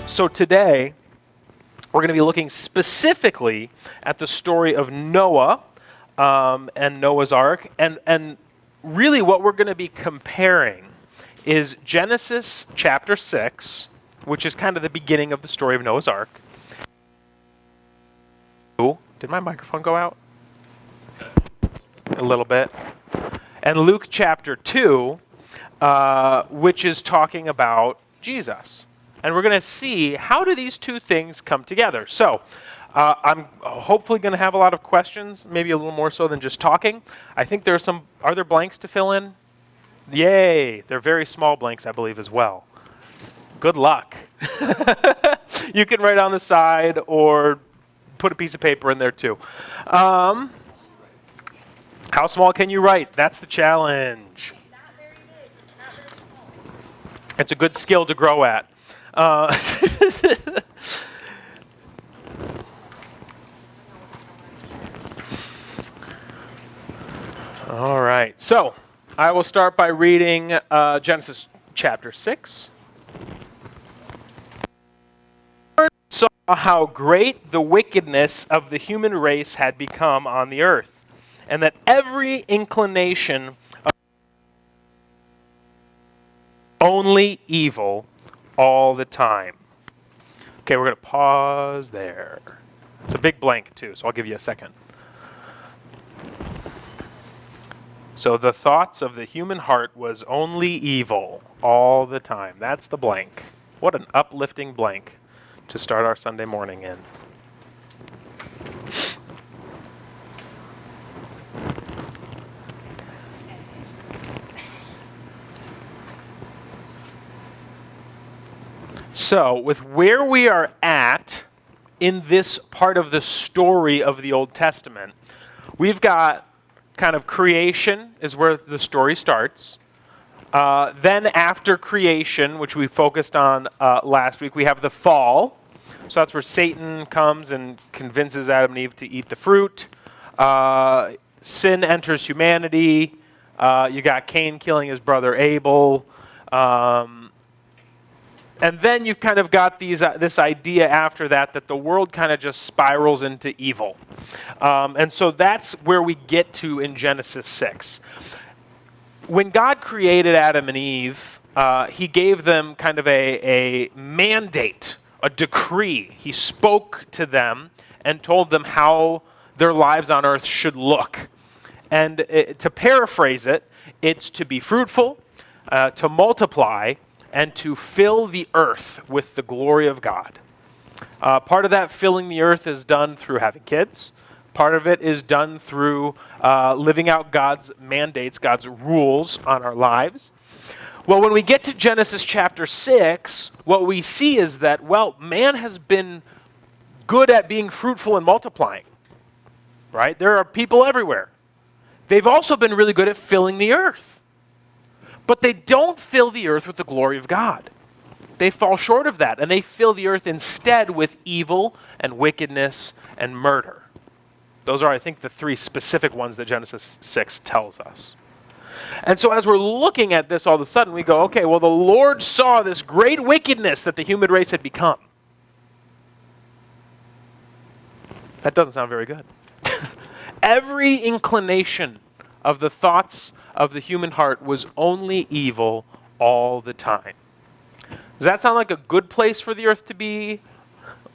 So today, we're going to be looking specifically at the story of Noah and Noah's Ark. And really what we're going to be comparing is Genesis chapter 6, which is kind of the beginning of the story of Noah's Ark. Ooh, did my microphone go out? A little bit. And Luke chapter 2, which is talking about Jesus. And we're going to see how do these two things come together. So I'm hopefully going to have a lot of questions, maybe a little more so than just talking. I think are there blanks to fill in? Yay! They're very small blanks, I believe, as well. Good luck. You can write on the side or put a piece of paper in there too. How small can you write? That's the challenge. Not very big. Not very small. It's a good skill to grow at. All right, so I will start by reading Genesis chapter 6. Saw how great the wickedness of the human race had become on the earth, and that every inclination of only evil all the time. Okay, we're going to pause there. It's a big blank too, so I'll give you a second. So the thoughts of the human heart was only evil all the time. That's the blank. What an uplifting blank to start our Sunday morning in. So, with where we are at in this part of the story of the Old Testament, we've got kind of creation is where the story starts. Then after creation, which we focused on last week, we have the fall. So that's where Satan comes and convinces Adam and Eve to eat the fruit. Sin enters humanity. You got Cain killing his brother Abel. And then you've kind of got this idea after that the world kind of just spirals into evil. And so that's where we get to in Genesis 6. When God created Adam and Eve, he gave them kind of a mandate, a decree. He spoke to them and told them how their lives on earth should look. And to paraphrase it, it's to be fruitful, to multiply, and to fill the earth with the glory of God. Part of that filling the earth is done through having kids. Part of it is done through living out God's mandates, God's rules on our lives. Well, when we get to Genesis chapter 6, what we see is that, man has been good at being fruitful and multiplying, right? There are people everywhere. They've also been really good at filling the earth. But they don't fill the earth with the glory of God. They fall short of that, and they fill the earth instead with evil and wickedness and murder. Those are, I think, the three specific ones that Genesis 6 tells us. And so as we're looking at this, all of a sudden we go, okay, well, the Lord saw this great wickedness that the human race had become. That doesn't sound very good. Every inclination of the thoughts of the human heart was only evil all the time. Does that sound like a good place for the earth to be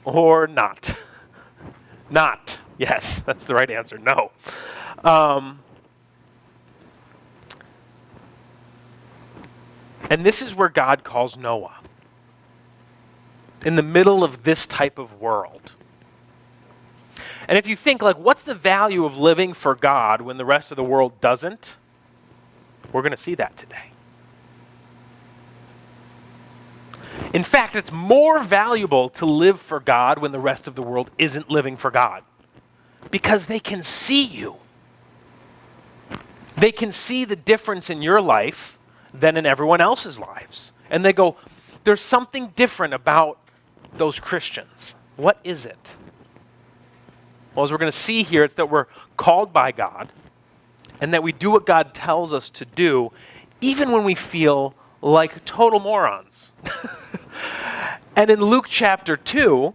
or not? Not. Yes, that's the right answer. No. And this is where God calls Noah. In the middle of this type of world. And if you think, what's the value of living for God when the rest of the world doesn't? We're going to see that today. In fact, it's more valuable to live for God when the rest of the world isn't living for God. Because they can see you. They can see the difference in your life than in everyone else's lives. And they go, there's something different about those Christians. What is it? Well, as we're going to see here, it's that we're called by God and that we do what God tells us to do, even when we feel like total morons. And in Luke chapter 2,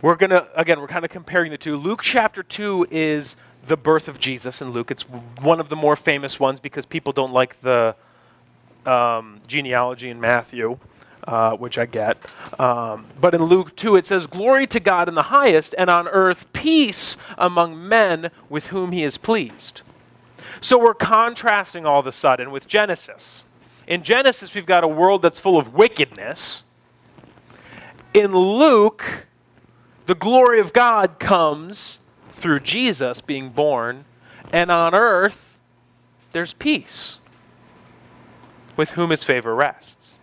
we're kind of comparing the two. Luke chapter 2 is the birth of Jesus in Luke. It's one of the more famous ones because people don't like the genealogy in Matthew, which I get. But in Luke 2, it says, "Glory to God in the highest, and on earth peace among men with whom he is pleased." So we're contrasting all of a sudden with Genesis. In Genesis, we've got a world that's full of wickedness. In Luke, the glory of God comes through Jesus being born, and on earth, there's peace with whom his favor rests.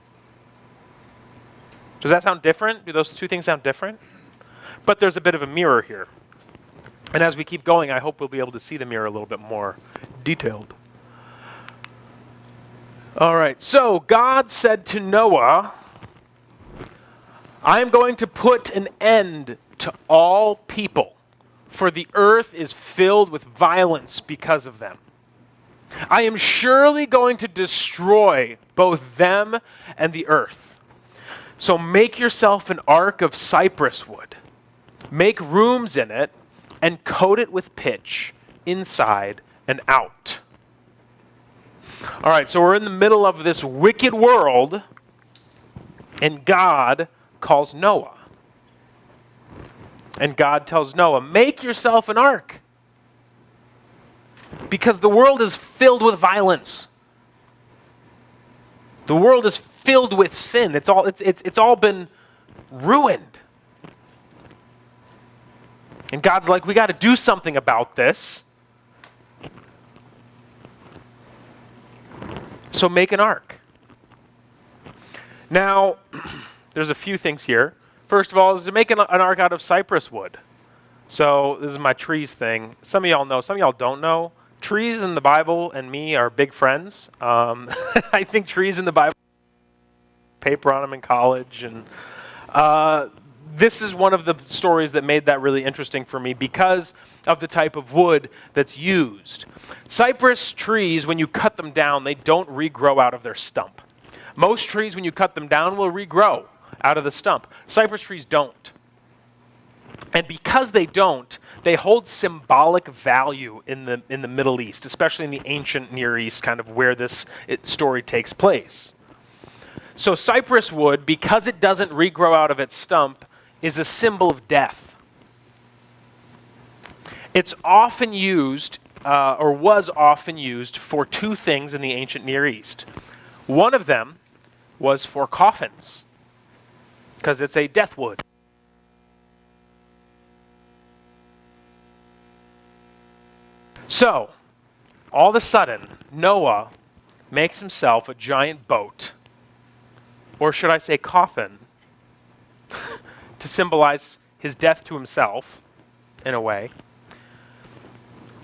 Does that sound different? Do those two things sound different? But there's a bit of a mirror here. And as we keep going, I hope we'll be able to see the mirror a little bit more detailed. All right, so God said to Noah, "I am going to put an end to all people, for the earth is filled with violence because of them. I am surely going to destroy both them and the earth. So make yourself an ark of cypress wood. Make rooms in it and coat it with pitch inside and out." All right, so we're in the middle of this wicked world, and God calls Noah. And God tells Noah, "Make yourself an ark, because the world is filled with violence. The world is filled with sin. It's all been ruined." And God's like, "We got to do something about this. So make an ark." Now, there's a few things here. First of all, is to make an ark out of cypress wood. So this is my trees thing. Some of y'all know, some of y'all don't know. Trees in the Bible and me are big friends. I think trees in the Bible, paper on them in college. And this is one of the stories that made that really interesting for me because of the type of wood that's used. Cypress trees, when you cut them down, they don't regrow out of their stump. Most trees, when you cut them down, will regrow out of the stump. Cypress trees don't. And because they don't, they hold symbolic value in the Middle East, especially in the ancient Near East, kind of where this story takes place. So cypress wood, because it doesn't regrow out of its stump, is a symbol of death. It's often used, or was often used, for two things in the ancient Near East. One of them was for coffins, because it's a death wood. So, all of a sudden, Noah makes himself a giant boat, or should I say coffin, to symbolize his death to himself, in a way.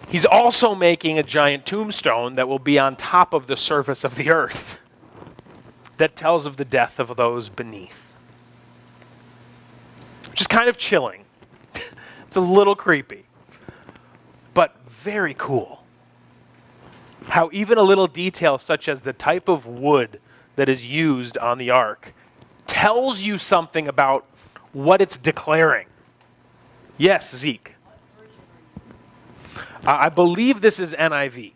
He's also making a giant tombstone that will be on top of the surface of the earth that tells of the death of those beneath. Which is kind of chilling. It's a little creepy, but very cool. How even a little detail such as the type of wood that is used on the ark tells you something about what it's declaring. Yes, Zeke. I believe this is NIV.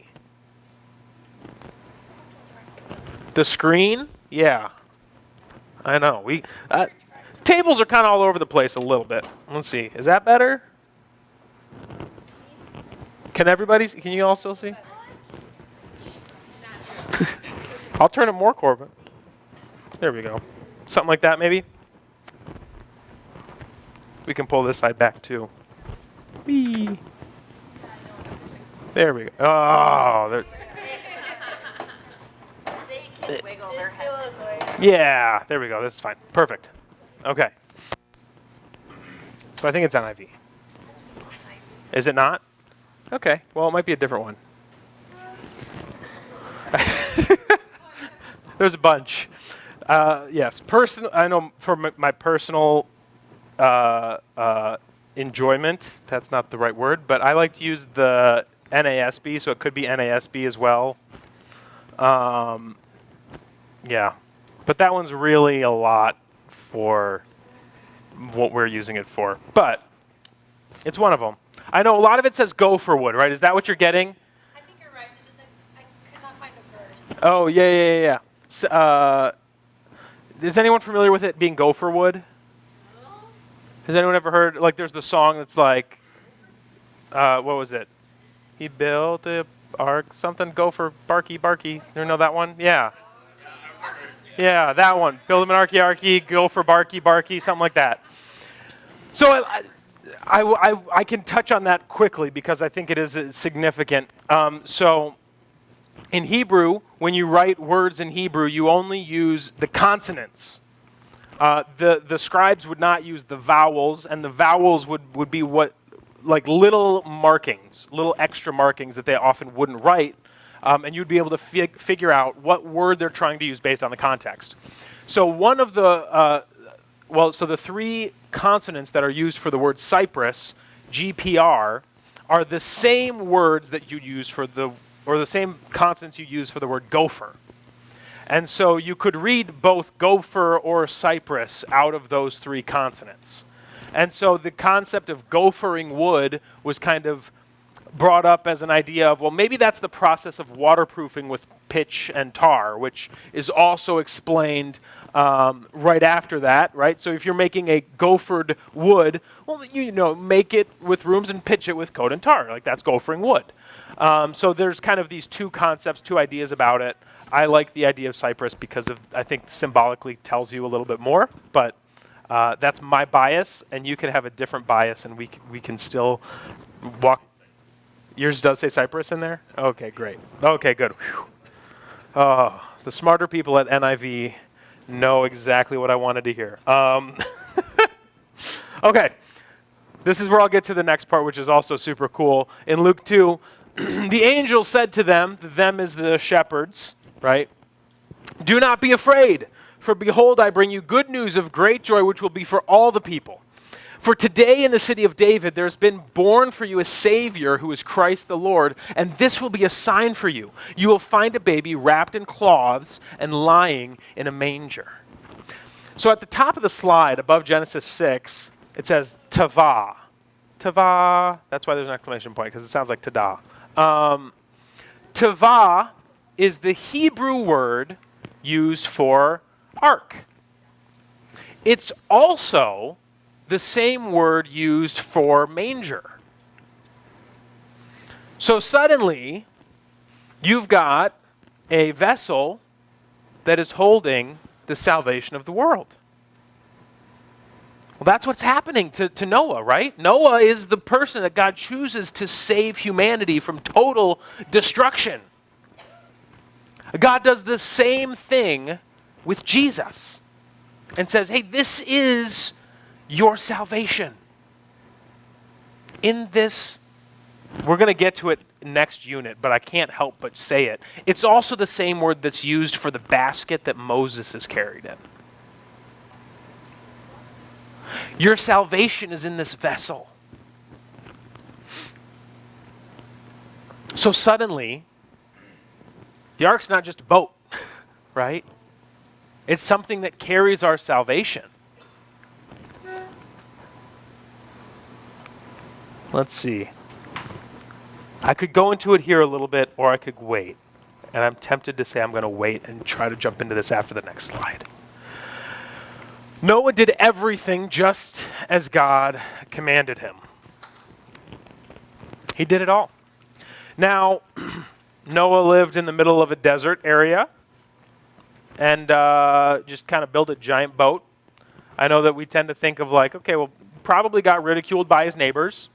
The screen? Yeah. I know. Tables are kind of all over the place a little bit. Let's see. Is that better? Can you all still see? I'll turn it more, Corbin. There we go. Something like that, maybe? We can pull this side back, too. Whee! There we go. Oh, They can wiggle their heads. yeah, there we go. This is fine. Perfect. Okay. So I think it's NIV. Is it not? Okay. Well, it might be a different one. There's a bunch. Yes. I know for my personal enjoyment, that's not the right word, but I like to use the NASB, so it could be NASB as well. Yeah. But that one's really a lot for what we're using it for, but it's one of them. I know a lot of it says gopher wood, right? Is that what you're getting? I think you're right. It's just I could not find a verse. Oh, yeah. Is anyone familiar with it being gopher wood? Has anyone ever heard, like, there's the song that's like, what was it? He built the ark, something, gopher, barky. You know that one? Yeah. Yeah, that one. Build him an arky, gopher, barky, something like that. So I can touch on that quickly because I think it is significant. So in Hebrew, when you write words in Hebrew, you only use the consonants. The scribes would not use the vowels, and the vowels would be what, like little markings, little extra markings that they often wouldn't write, and you'd be able to figure out what word they're trying to use based on the context. So one of the, so the three consonants that are used for the word cypress, GPR, are the same words that you'd use for the same consonants you use for the word gopher. And so you could read both gopher or cypress out of those three consonants. And so the concept of gophering wood was kind of brought up as an idea of, well, maybe that's the process of waterproofing with pitch and tar, which is also explained right after that, right? So if you're making a gophered wood, well, you know, make it with rooms and pitch it with coat and tar. Like, that's gophering wood. So there's kind of these two concepts, two ideas about it. I like the idea of cypress because I think symbolically tells you a little bit more, but that's my bias, and you can have a different bias, and we can still walk. Yours does say cypress in there? Okay, great. Okay, good. Whew. Oh, the smarter people at NIV know exactly what I wanted to hear. Okay, this is where I'll get to the next part, which is also super cool. In Luke 2, the angel said to them is the shepherds, right? Do not be afraid, for behold, I bring you good news of great joy, which will be for all the people. For today in the city of David, there's been born for you a Savior who is Christ the Lord, and this will be a sign for you. You will find a baby wrapped in cloths and lying in a manger. So at the top of the slide, above Genesis 6, it says Tavah. Tavah, that's why there's an exclamation point, because it sounds like Tada. Tavah is the Hebrew word used for ark. It's also the same word used for manger. So suddenly, you've got a vessel that is holding the salvation of the world. Well, that's what's happening to Noah, right? Noah is the person that God chooses to save humanity from total destruction. God does the same thing with Jesus and says, hey, this is your salvation. In this, we're going to get to it next unit, but I can't help but say it. It's also the same word that's used for the basket that Moses is carried in. Your salvation is in this vessel. So suddenly, the ark's not just a boat, right? It's something that carries our salvation. Let's see. I could go into it here a little bit, or I could wait. And I'm tempted to say I'm going to wait and try to jump into this after the next slide. Noah did everything just as God commanded him. He did it all. Now, Noah lived in the middle of a desert area and just kind of built a giant boat. I know that we tend to think of like, okay, well, probably got ridiculed by his neighbors.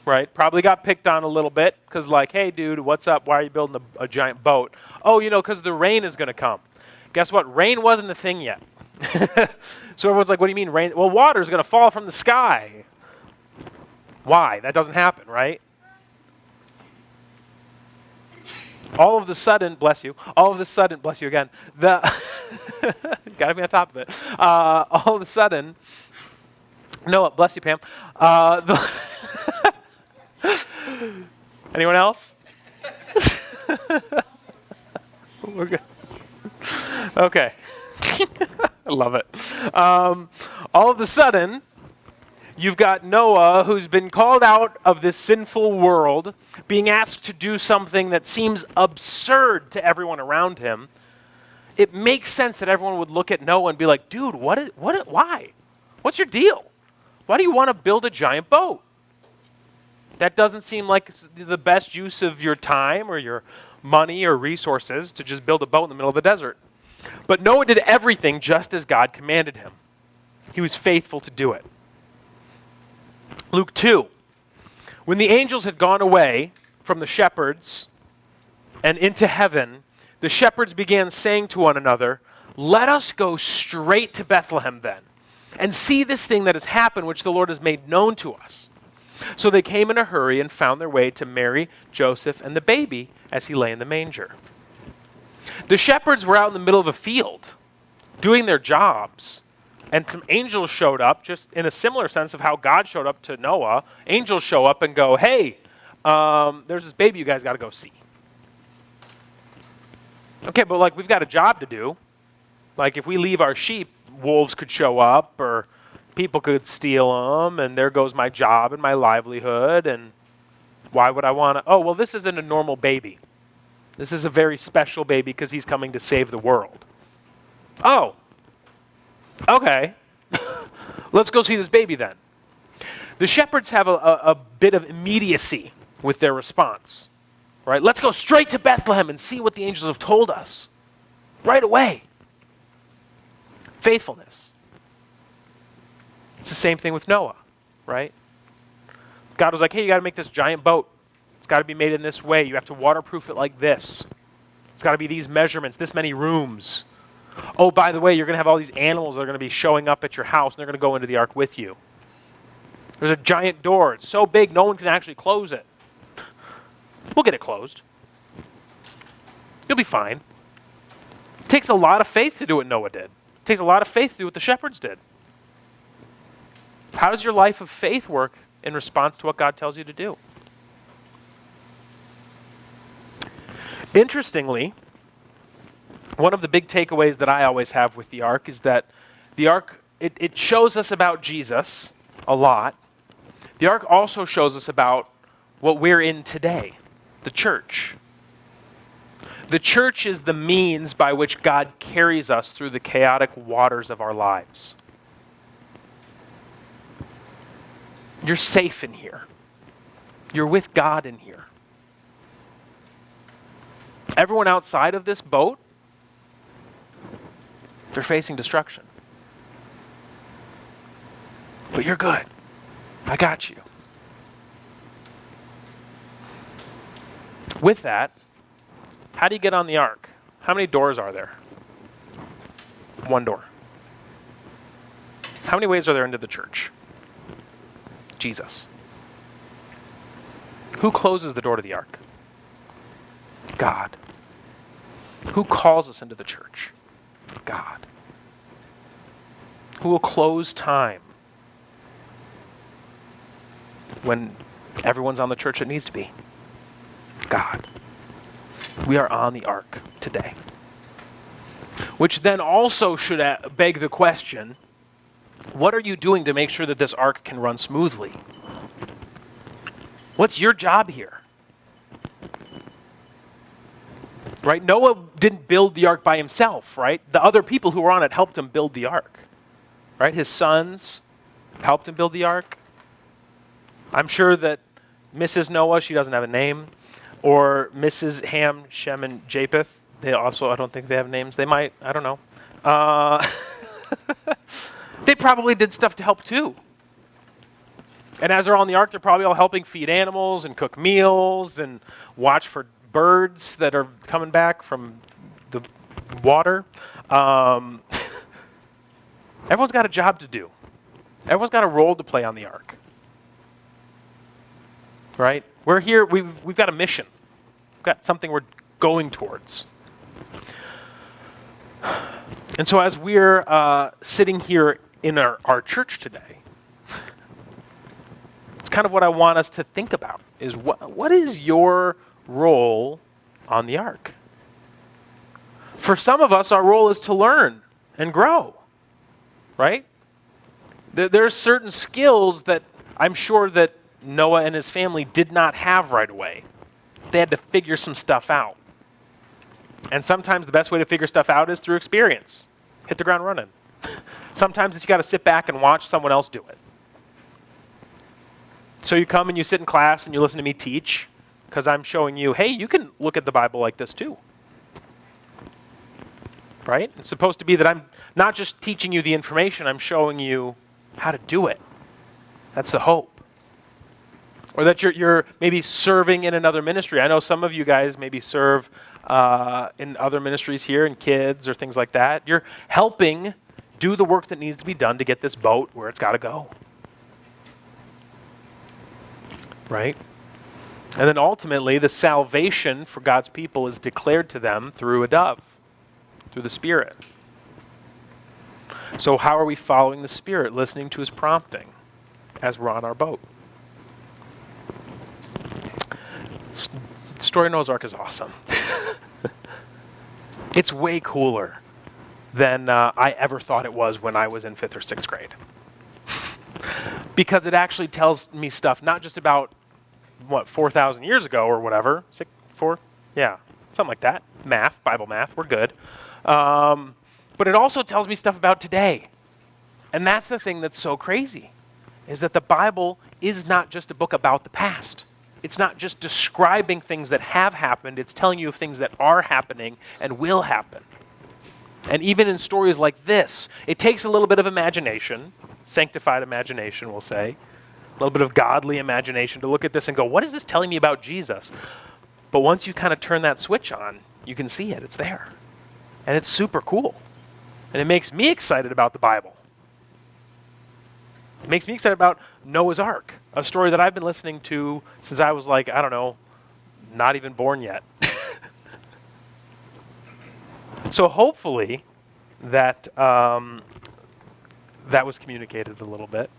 Right? Probably got picked on a little bit because like, hey, dude, what's up? Why are you building a giant boat? Oh, because the rain is going to come. Guess what? Rain wasn't a thing yet. So everyone's like, what do you mean rain? Well, water is going to fall from the sky. Why? That doesn't happen, right? All of the sudden, bless you again, got to be on top of it. All of a sudden, Noah, bless you, Pam. Anyone else? We're good. Okay. I love it. All of a sudden, you've got Noah, who's been called out of this sinful world, being asked to do something that seems absurd to everyone around him. It makes sense that everyone would look at Noah and be like, dude, why? What's your deal? Why do you want to build a giant boat? That doesn't seem like it's the best use of your time or your money or resources to just build a boat in the middle of the desert. But Noah did everything just as God commanded him. He was faithful to do it. Luke 2. When the angels had gone away from the shepherds and into heaven, the shepherds began saying to one another, "Let us go straight to Bethlehem then, and see this thing that has happened, which the Lord has made known to us." So they came in a hurry and found their way to Mary, Joseph, and the baby as he lay in the manger. The shepherds were out in the middle of a field, doing their jobs, and some angels showed up, just in a similar sense of how God showed up to Noah. Angels show up and go, "Hey, there's this baby you guys got to go see." Okay, but like we've got a job to do. Like if we leave our sheep, wolves could show up or people could steal them, and there goes my job and my livelihood, and why would I want to? Oh, well, this isn't a normal baby. This is a very special baby because he's coming to save the world. Oh, okay. Let's go see this baby then. The shepherds have a bit of immediacy with their response. Right? Let's go straight to Bethlehem and see what the angels have told us. Right away. Faithfulness. It's the same thing with Noah, right? God was like, hey, you got to make this giant boat. It's got to be made in this way. You have to waterproof it like this. It's got to be these measurements, this many rooms. Oh, by the way, you're going to have all these animals that are going to be showing up at your house, and they're going to go into the ark with you. There's a giant door. It's so big, no one can actually close it. We'll get it closed. You'll be fine. It takes a lot of faith to do what Noah did. It takes a lot of faith to do what the shepherds did. How does your life of faith work in response to what God tells you to do? Interestingly, one of the big takeaways that I always have with the ark is that the ark, it shows us about Jesus a lot. The ark also shows us about what we're in today. The church. The church is the means by which God carries us through the chaotic waters of our lives. You're safe in here. You're with God in here. Everyone outside of this boat, they're facing destruction. But you're good. I got you. With that, how do you get on the ark? How many doors are there? One door. How many ways are there into the church? Jesus. Who closes the door to the ark? God. Who calls us into the church? God. Who will close time when everyone's on the church it needs to be? God. We are on the ark today. Which then also should beg the question, what are you doing to make sure that this ark can run smoothly? What's your job here? Right? Noah didn't build the ark by himself, right? The other people who were on it helped him build the ark. Right? His sons helped him build the ark. I'm sure that Mrs. Noah, she doesn't have a name, or Mrs. Ham, Shem, and Japheth, they also, I don't think they have names. They might, I don't know. They probably did stuff to help too. And as they're on the ark, they're probably all helping feed animals and cook meals and watch for birds that are coming back from the water. Everyone's got a job to do. Everyone's got a role to play on the ark. Right? We're here, we've got a mission. We've got something we're going towards. And so as we're sitting here in our church today, it's kind of what I want us to think about, is what is your role on the ark? For some of us, our role is to learn and grow. right? There are certain skills that I'm sure that Noah and his family did not have right away. They had to figure some stuff out. And sometimes the best way to figure stuff out is through experience. Hit the ground running. Sometimes it's you got to sit back and watch someone else do it. So you come and you sit in class and you listen to me teach because I'm showing you, hey, you can look at the Bible like this too. Right? It's supposed to be that I'm not just teaching you the information, I'm showing you how to do it. That's the hope. Or that you're maybe serving in another ministry. I know some of you guys maybe serve in other ministries here, in kids or things like that. You're helping do the work that needs to be done to get this boat where it's got to go. Right? And then ultimately, the salvation for God's people is declared to them through a dove, through the Spirit. So how are we following the Spirit, listening to his prompting as we're on our boat? The story of Noah's Ark is awesome. It's way cooler than I ever thought it was when I was in 5th or 6th grade. Because it actually tells me stuff not just about, 4,000 years ago or whatever. 4? Yeah, something like that. Math, Bible math, we're good. But it also tells me stuff about today. And that's the thing that's so crazy, is that the Bible is not just a book about the past. It's not just describing things that have happened. It's telling you of things that are happening and will happen. And even in stories like this, it takes a little bit of imagination, sanctified imagination, we'll say, a little bit of godly imagination to look at this and go, what is this telling me about Jesus? But once you kind of turn that switch on, you can see it. It's there. And it's super cool. And it makes me excited about the Bible. It makes me excited about Noah's Ark, a story that I've been listening to since I was not even born yet. So hopefully that that was communicated a little bit.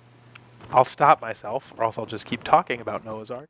I'll stop myself, or else I'll just keep talking about Noah's Ark.